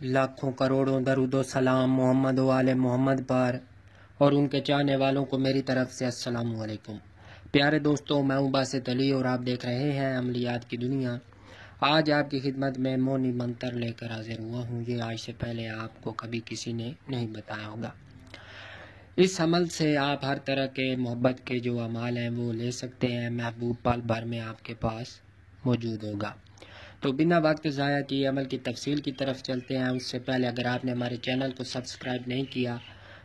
لاکھوں کروڑوں درود و سلام محمد و آل محمد پر اور ان کے چاہنے والوں کو میری طرف سے السلام علیکم۔ پیارے دوستوں، میں ہوں باسط علی اور آپ دیکھ رہے ہیں عملیات کی دنیا۔ آج آپ کی خدمت میں مونی منتر لے کر حاضر ہوا ہوں۔ یہ آج سے پہلے آپ کو کبھی کسی نے نہیں بتایا ہوگا۔ اس عمل سے آپ ہر طرح کے محبت کے جو اعمال ہیں وہ لے سکتے ہیں۔ محبوب پل بھر میں آپ کے پاس موجود ہوگا۔ تو بنا وقت ضائع کیے عمل کی تفصیل کی طرف چلتے ہیں۔ اس سے پہلے اگر آپ نے ہمارے چینل کو سبسکرائب نہیں کیا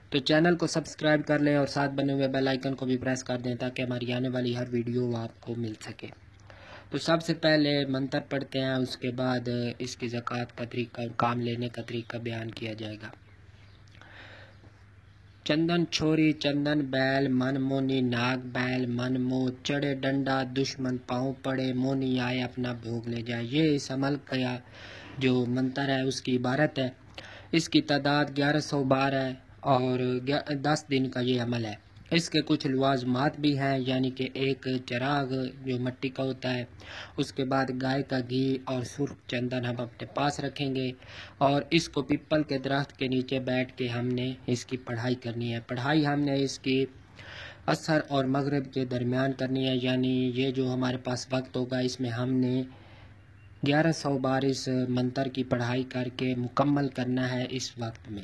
تو چینل کو سبسکرائب کر لیں اور ساتھ بنے ہوئے بیل آئیکن کو بھی پریس کر دیں تاکہ ہماری آنے والی ہر ویڈیو آپ کو مل سکے۔ تو سب سے پہلے منتر پڑھتے ہیں، اس کے بعد اس کی زکوٰۃ کا طریقہ اور کام لینے کا طریقہ بیان کیا جائے گا۔ چندن چھوری چندن بیل من مونی ناگ بیل من مو چڑے ڈنڈا دشمن پاؤں پڑے مونی آئے اپنا بھوگ لے جائے۔ یہ اس عمل کا جو منتر ہے اس کی عبارت ہے۔ اس کی تعداد 1100 بار ہے اور 10 دن کا یہ عمل ہے۔ اس کے کچھ لوازمات بھی ہیں، یعنی کہ ایک چراغ جو مٹی کا ہوتا ہے، اس کے بعد گائے کا گھی اور سرخ چندن ہم اپنے پاس رکھیں گے اور اس کو پیپل کے درخت کے نیچے بیٹھ کے ہم نے اس کی پڑھائی کرنی ہے۔ پڑھائی ہم نے اس کی عصر اور مغرب کے درمیان کرنی ہے، یعنی یہ جو ہمارے پاس وقت ہوگا اس میں ہم نے 1100 بار اس منتر کی پڑھائی کر کے مکمل کرنا ہے اس وقت میں۔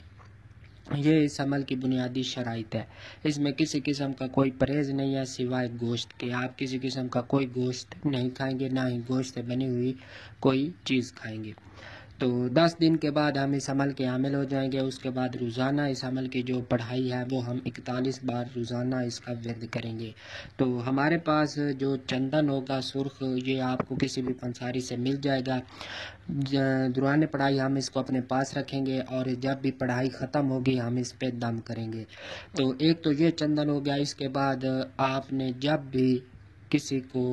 یہ اس عمل کی بنیادی شرائط ہے۔ اس میں کسی قسم کا کوئی پرہیز نہیں ہے سوائے گوشت کے۔ آپ کسی قسم کا کوئی گوشت نہیں کھائیں گے، نہ ہی گوشت سے بنی ہوئی کوئی چیز کھائیں گے۔ تو 10 دن کے بعد ہم اس عمل کے حامل ہو جائیں گے۔ اس کے بعد روزانہ اس عمل کی جو پڑھائی ہے وہ ہم 41 بار روزانہ اس کا ورد کریں گے۔ تو ہمارے پاس جو چندن ہوگا سرخ، یہ آپ کو کسی بھی پنساری سے مل جائے گا۔ دوران پڑھائی ہم اس کو اپنے پاس رکھیں گے اور جب بھی پڑھائی ختم ہوگی ہم اس پہ دم کریں گے۔ تو ایک تو یہ چندن ہو گیا۔ اس کے بعد آپ نے جب بھی کسی کو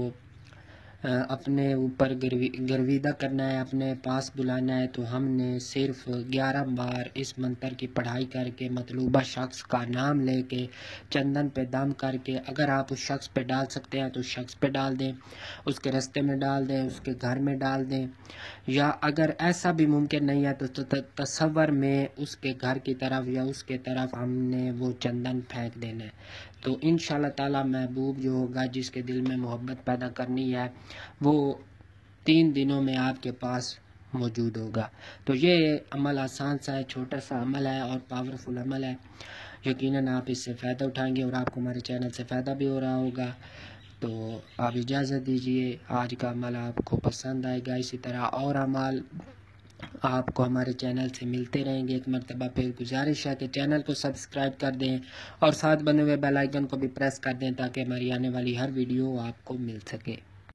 اپنے اوپر گرویدہ کرنا ہے، اپنے پاس بلانا ہے، تو ہم نے صرف 11 بار اس منتر کی پڑھائی کر کے مطلوبہ شخص کا نام لے کے چندن پہ دم کر کے، اگر آپ اس شخص پہ ڈال سکتے ہیں تو اس شخص پہ ڈال دیں، اس کے رستے میں ڈال دیں، اس کے گھر میں ڈال دیں، یا اگر ایسا بھی ممکن نہیں ہے تو تصور میں اس کے گھر کی طرف یا اس کے طرف ہم نے وہ چندن پھینک دینا ہے۔ تو انشاءاللہ تعالی محبوب جو ہوگا، جس کے دل میں محبت پیدا کرنی ہے، وہ 3 دنوں میں آپ کے پاس موجود ہوگا۔ تو یہ عمل آسان سا ہے، چھوٹا سا عمل ہے اور پاورفل عمل ہے۔ یقیناً آپ اس سے فائدہ اٹھائیں گے اور آپ کو ہمارے چینل سے فائدہ بھی ہو رہا ہوگا۔ تو آپ اجازت دیجئے، آج کا عمل آپ کو پسند آئے گا۔ اسی طرح اور عمل آپ کو ہمارے چینل سے ملتے رہیں گے۔ ایک مرتبہ پھر گزارش ہے کہ چینل کو سبسکرائب کر دیں اور ساتھ بنے ہوئے بیل آئیکن کو بھی پریس کر دیں تاکہ ہماری آنے والی ہر ویڈیو آپ کو مل سکے۔